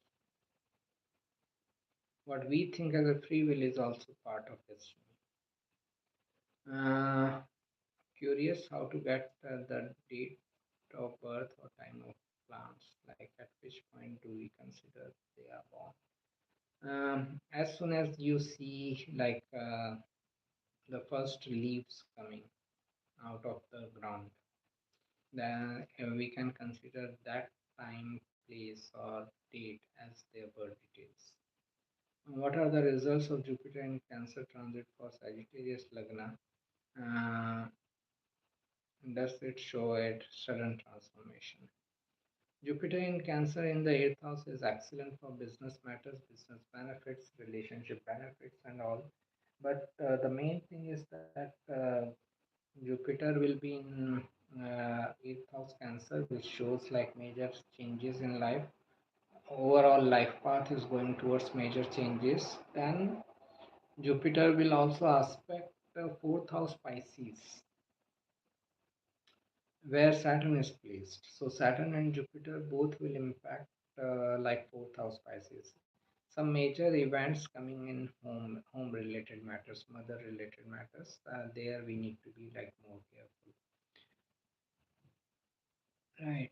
What we think as a free will is also part of destiny. Uh, Curious how to get the date of birth or time of plants. Like at which point do we consider they are born? As soon as you see like the first leaves coming out of the ground, then we can consider that time, place, or date as their birth details. What are the results of Jupiter in Cancer transit for Sagittarius Lagna? Uh, does it show a sudden transformation? Jupiter in Cancer in the 8th house is excellent for business matters, business benefits, relationship benefits, and all. But the main thing is that Jupiter will be in 8th house Cancer, which shows like major changes in life. Overall life path is going towards major changes. Then Jupiter will also aspect the 4th house Pisces, where Saturn is placed. So Saturn and Jupiter both will impact like 4th house Pisces. Some major events coming in home related matters, mother related matters. There we need to be like more careful. Right.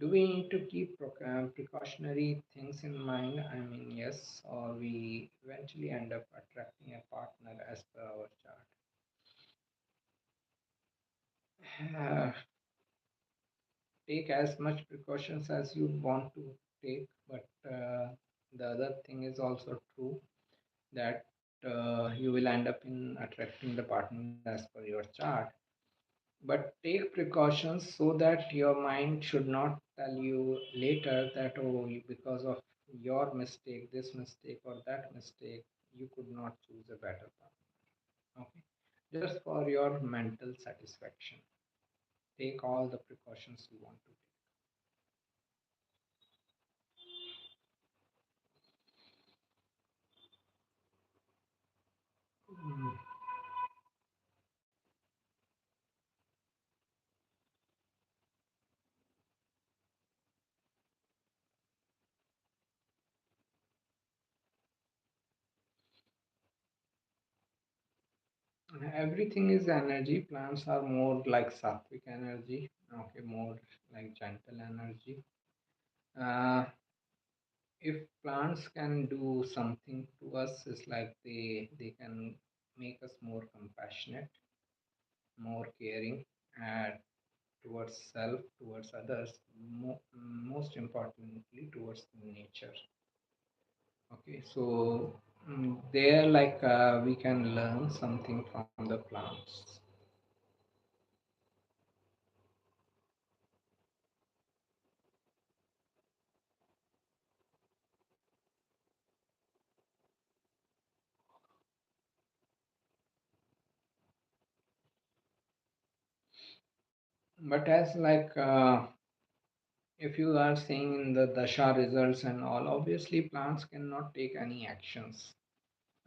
Do we need to keep precautionary things in mind? I mean, yes, or we eventually end up attracting a partner as per our chart. Take as much precautions as you want to take, but the other thing is also true that you will end up in attracting the partner as per your chart. But take precautions so that your mind should not tell you later that, oh, because of your mistake, this mistake, or that mistake, you could not choose a better partner. Okay, just for your mental satisfaction, take all the precautions you want to take. Everything is energy. Plants are more like sattvic energy, okay, more like gentle energy. Uh, if plants can do something to us, it's like they can make us more compassionate, more caring, uh, towards self, towards others, most importantly towards nature. Okay, so there like we can learn something from the plants. But as like if you are saying in the dasha results and all, obviously plants cannot take any actions.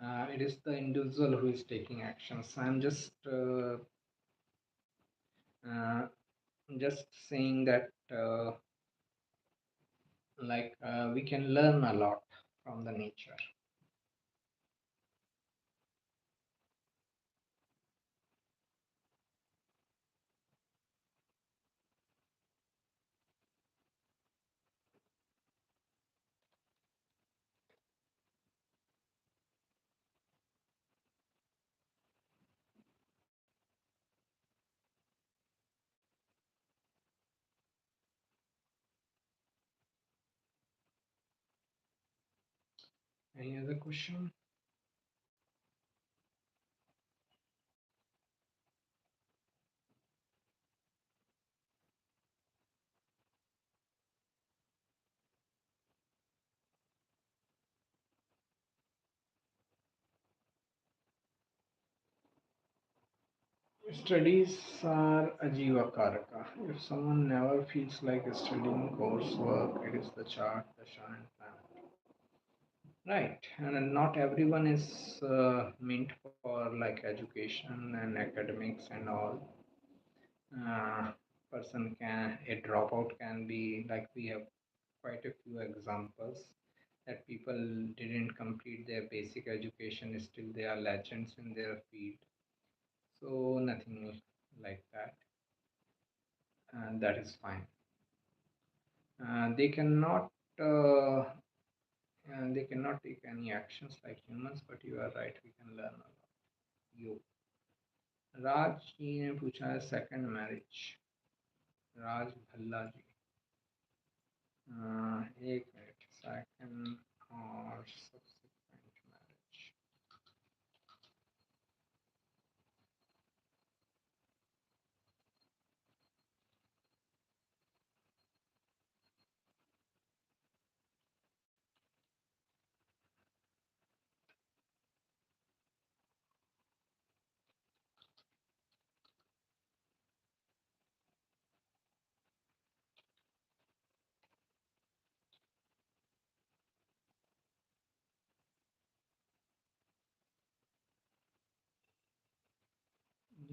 It is the individual who is taking actions. I'm uh, just saying that we can learn a lot from the nature. Any other question? Studies are ajiva karaka. If someone never feels like studying coursework, it is the chart, the and planet. Right, and not everyone is meant for like education and academics and all. Person can a dropout can be like we have quite a few examples that people didn't complete their basic education, still they are legends in their field. So nothing like that, and that is fine. They cannot. Uh, they cannot take any actions like humans, but you are right. We can learn a lot. You, Raj ji ने पूछा है second marriage. राज भल्ला जी. एक minute. Second और subsequent marriage.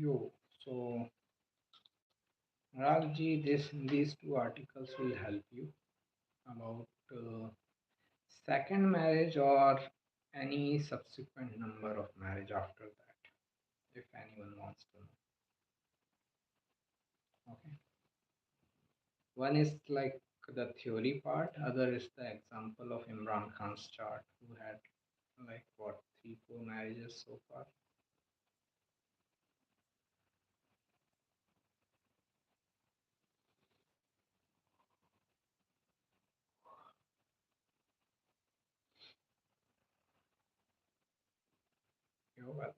Yo, so Raj ji, these two articles will help you about second marriage or any subsequent number of marriage after that, if anyone wants to know. Okay. One is like the theory part, other is the example of Imran Khan's chart, who had like what, three, four marriages so far. You're welcome.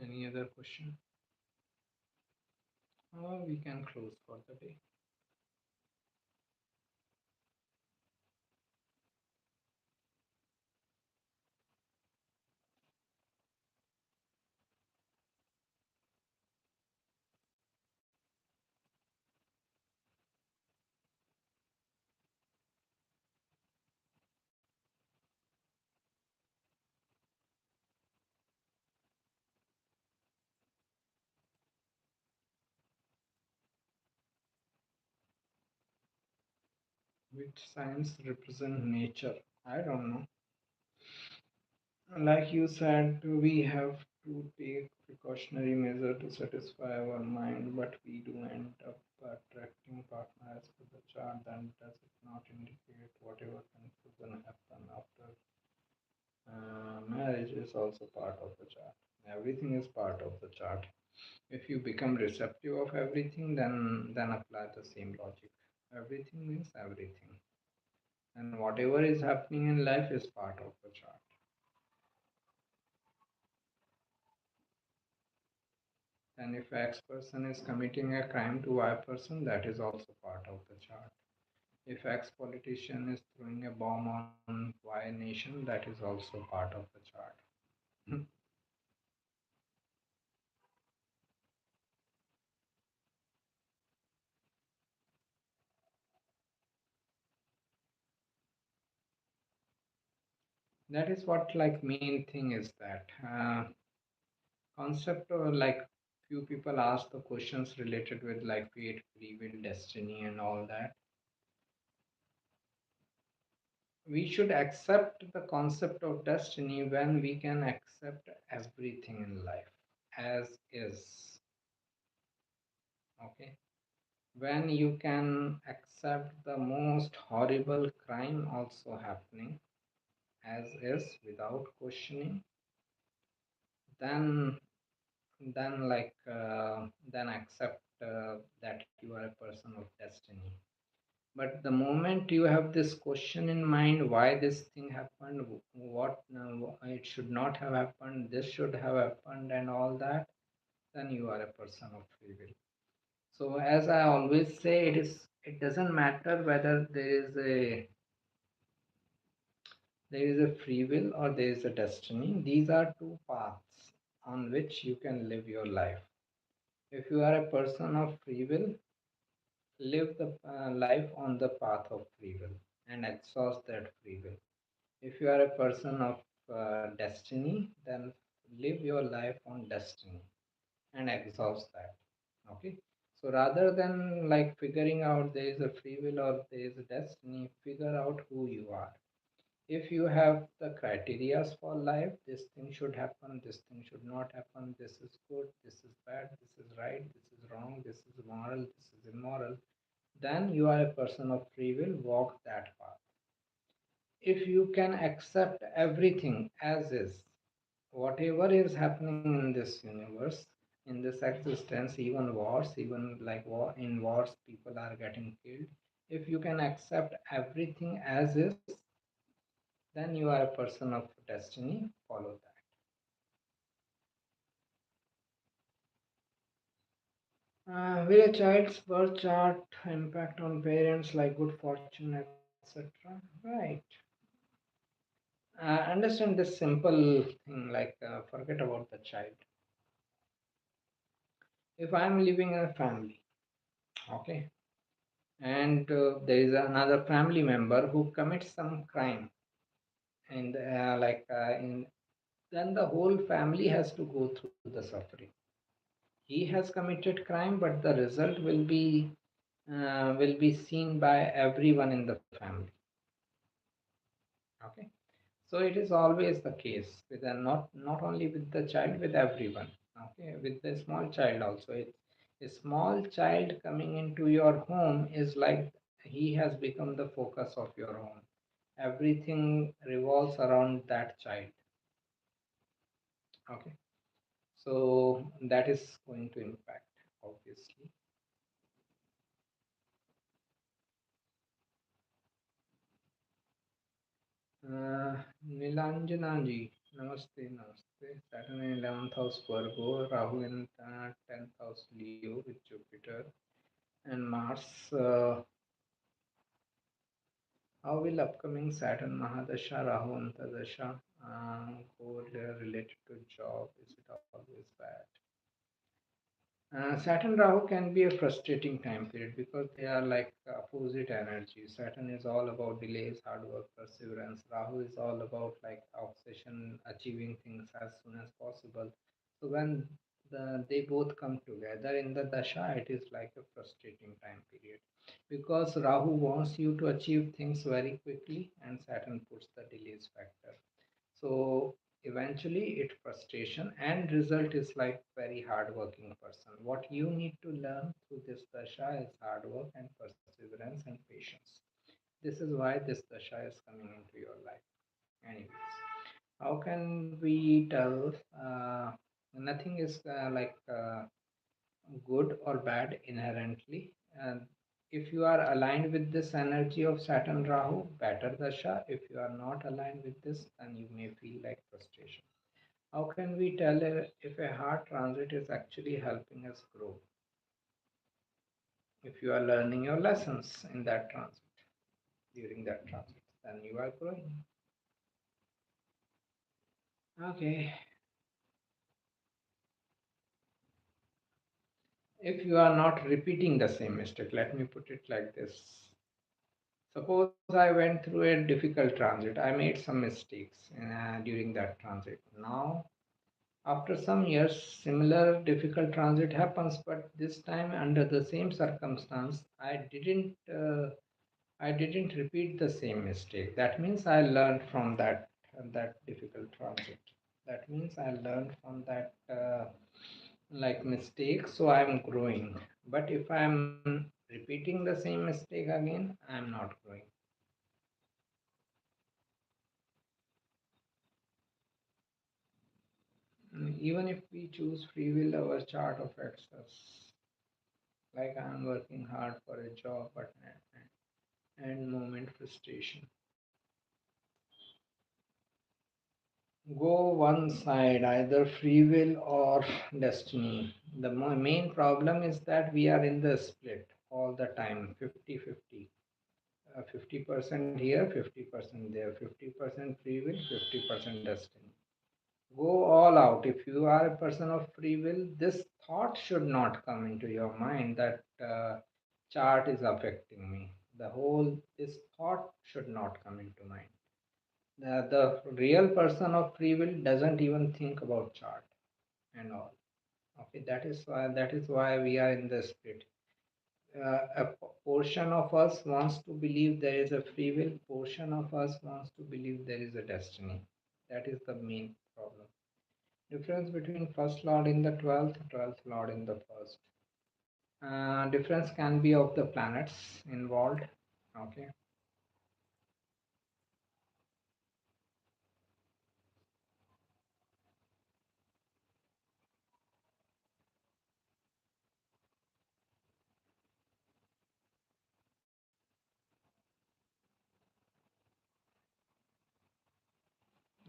Any other question? We can close for the day. Which signs represent nature? I don't know. Like you said, we have to take precautionary measure to satisfy our mind, but we do end up attracting partners for the chart. Then does it not indicate whatever confusion happen after marriage is also part of the chart? Everything is part of the chart. If you become receptive of everything, then apply the same logic. Everything means everything, and whatever is happening in life is part of the chart. And if X person is committing a crime to Y person, that is also part of the chart. If X politician is throwing a bomb on Y nation, that is also part of the chart. That is what like main thing is that concept or like few people ask the questions related with like fate, free will, destiny, and all that. We should accept the concept of destiny when we can accept everything in life as is. Okay, when you can accept the most horrible crime also happening as is without questioning, then then accept that you are a person of destiny. But the moment you have this question in mind, why this thing happened, what it should not have happened, this should have happened, and all that, then you are a person of free will. So, as I always say, it doesn't matter whether there is a free will or there is a destiny. These are two paths on which you can live your life. If you are a person of free will, live the life on the path of free will and exhaust that free will. If you are a person of destiny, then live your life on destiny and exhaust that. Okay. So rather than like figuring out there is a free will or there is a destiny, figure out who you are. If you have the criteria for life, this thing should happen, this thing should not happen, this is good, this is bad, this is right, this is wrong, this is moral, this is immoral, then you are a person of free will, walk that path. If you can accept everything as is, whatever is happening in this universe, in this existence, even wars, even like in wars, people are getting killed. If you can accept everything as is, then you are a person of destiny. Follow that. Will a child's birth chart impact on parents like good fortune, etc.? Right. Understand this simple thing like forget about the child. If I'm living in a family, okay, and there is another family member who commits some crime, and in then the whole family has to go through the suffering. He has committed crime, but the result will be seen by everyone in the family. Okay, so it is always the case with not only with the child, with everyone. Okay, with the small child also. A small child coming into your home is like he has become the focus of your home. Everything revolves around that child. Okay, so that is going to impact obviously. Nilanjana ji, namaste, namaste. Saturn in 11th house Virgo, Rahu in 10th house Leo with Jupiter and Mars. How will upcoming Saturn Mahadasha, Rahu Antardasha go related to job? Is it always bad? Saturn Rahu can be a frustrating time period because they are like opposite energies. Saturn is all about delays, hard work, perseverance. Rahu is all about like obsession, achieving things as soon as possible. So when they both come together in the dasha, it is like a frustrating time period because Rahu wants you to achieve things very quickly, and Saturn puts the delays factor. So eventually it frustration and result is like very hardworking person. What you need to learn through this dasha is hard work and perseverance and patience. This is why this dasha is coming into your life. Anyways, how can we tell? Nothing is good or bad inherently. And if you are aligned with this energy of Saturn Rahu, better dasha. If you are not aligned with this, then you may feel like frustration. How can we tell if a hard transit is actually helping us grow? If you are learning your lessons in that transit, during that transit, then you are growing. Okay. If you are not repeating the same mistake, let me put it like this. Suppose I went through a difficult transit. I made some mistakes during that transit. Now, after some years, similar difficult transit happens, but this time under the same circumstance, I didn't repeat the same mistake. That means I learned from that difficult transit. That means I learned from that mistake, so I'm growing. But if I'm repeating the same mistake again, I'm not growing. Even if we choose free will, our chart affects us. Like I'm working hard for a job, but end moment frustration. Go one side, either free will or destiny. The main problem is that we are in the split all the time, 50-50. 50% here, 50% there, 50% free will, 50% destiny. Go all out. If you are a person of free will, this thought should not come into your mind that chart is affecting me. This thought should not come into mind. The real person of free will doesn't even think about chart and all. Okay, that is why we are in the split. Portion of us wants to believe there is a free will. Portion of us wants to believe there is a destiny. That is the main problem. Difference between first lord in the 12th, 12th lord in the first. Difference can be of the planets involved. Okay.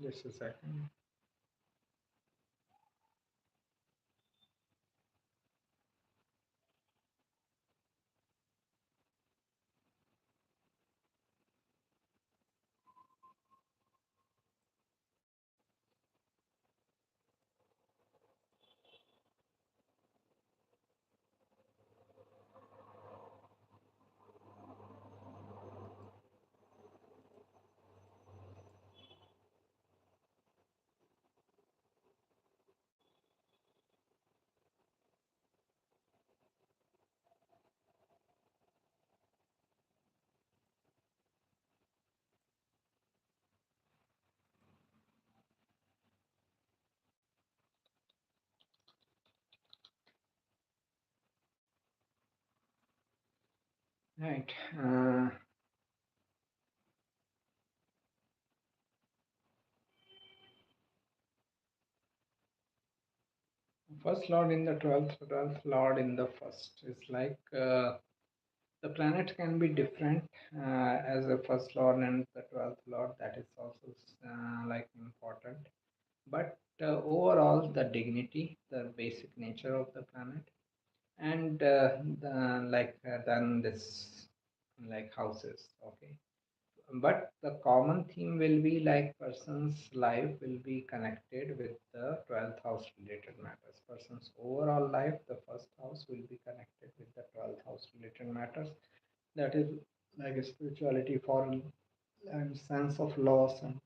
Just a second. Right. First lord in the 12th, 12th lord in the first. It's like the planet can be different as a first lord and the 12th lord. That is also like important. But overall, the dignity, the basic nature of the planet, and then this like houses. Okay, but the common theme will be like person's life will be connected with the 12th house related matters. Person's overall life, the first house will be connected with the 12th house related matters. That is like a spirituality, foreign and sense of loss and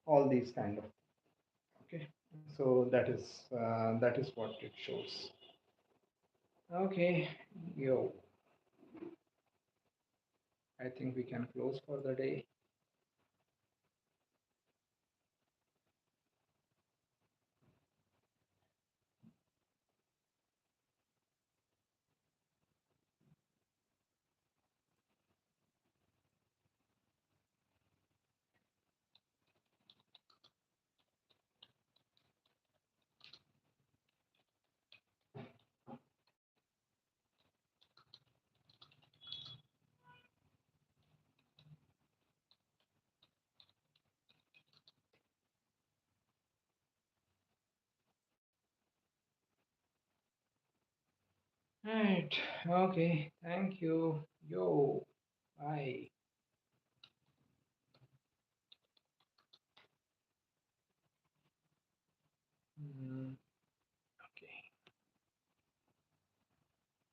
all these kind of. Okay, so that is what it shows. Okay, yo, I think we can close for the day. Right. Okay. Thank you. Yo. Bye.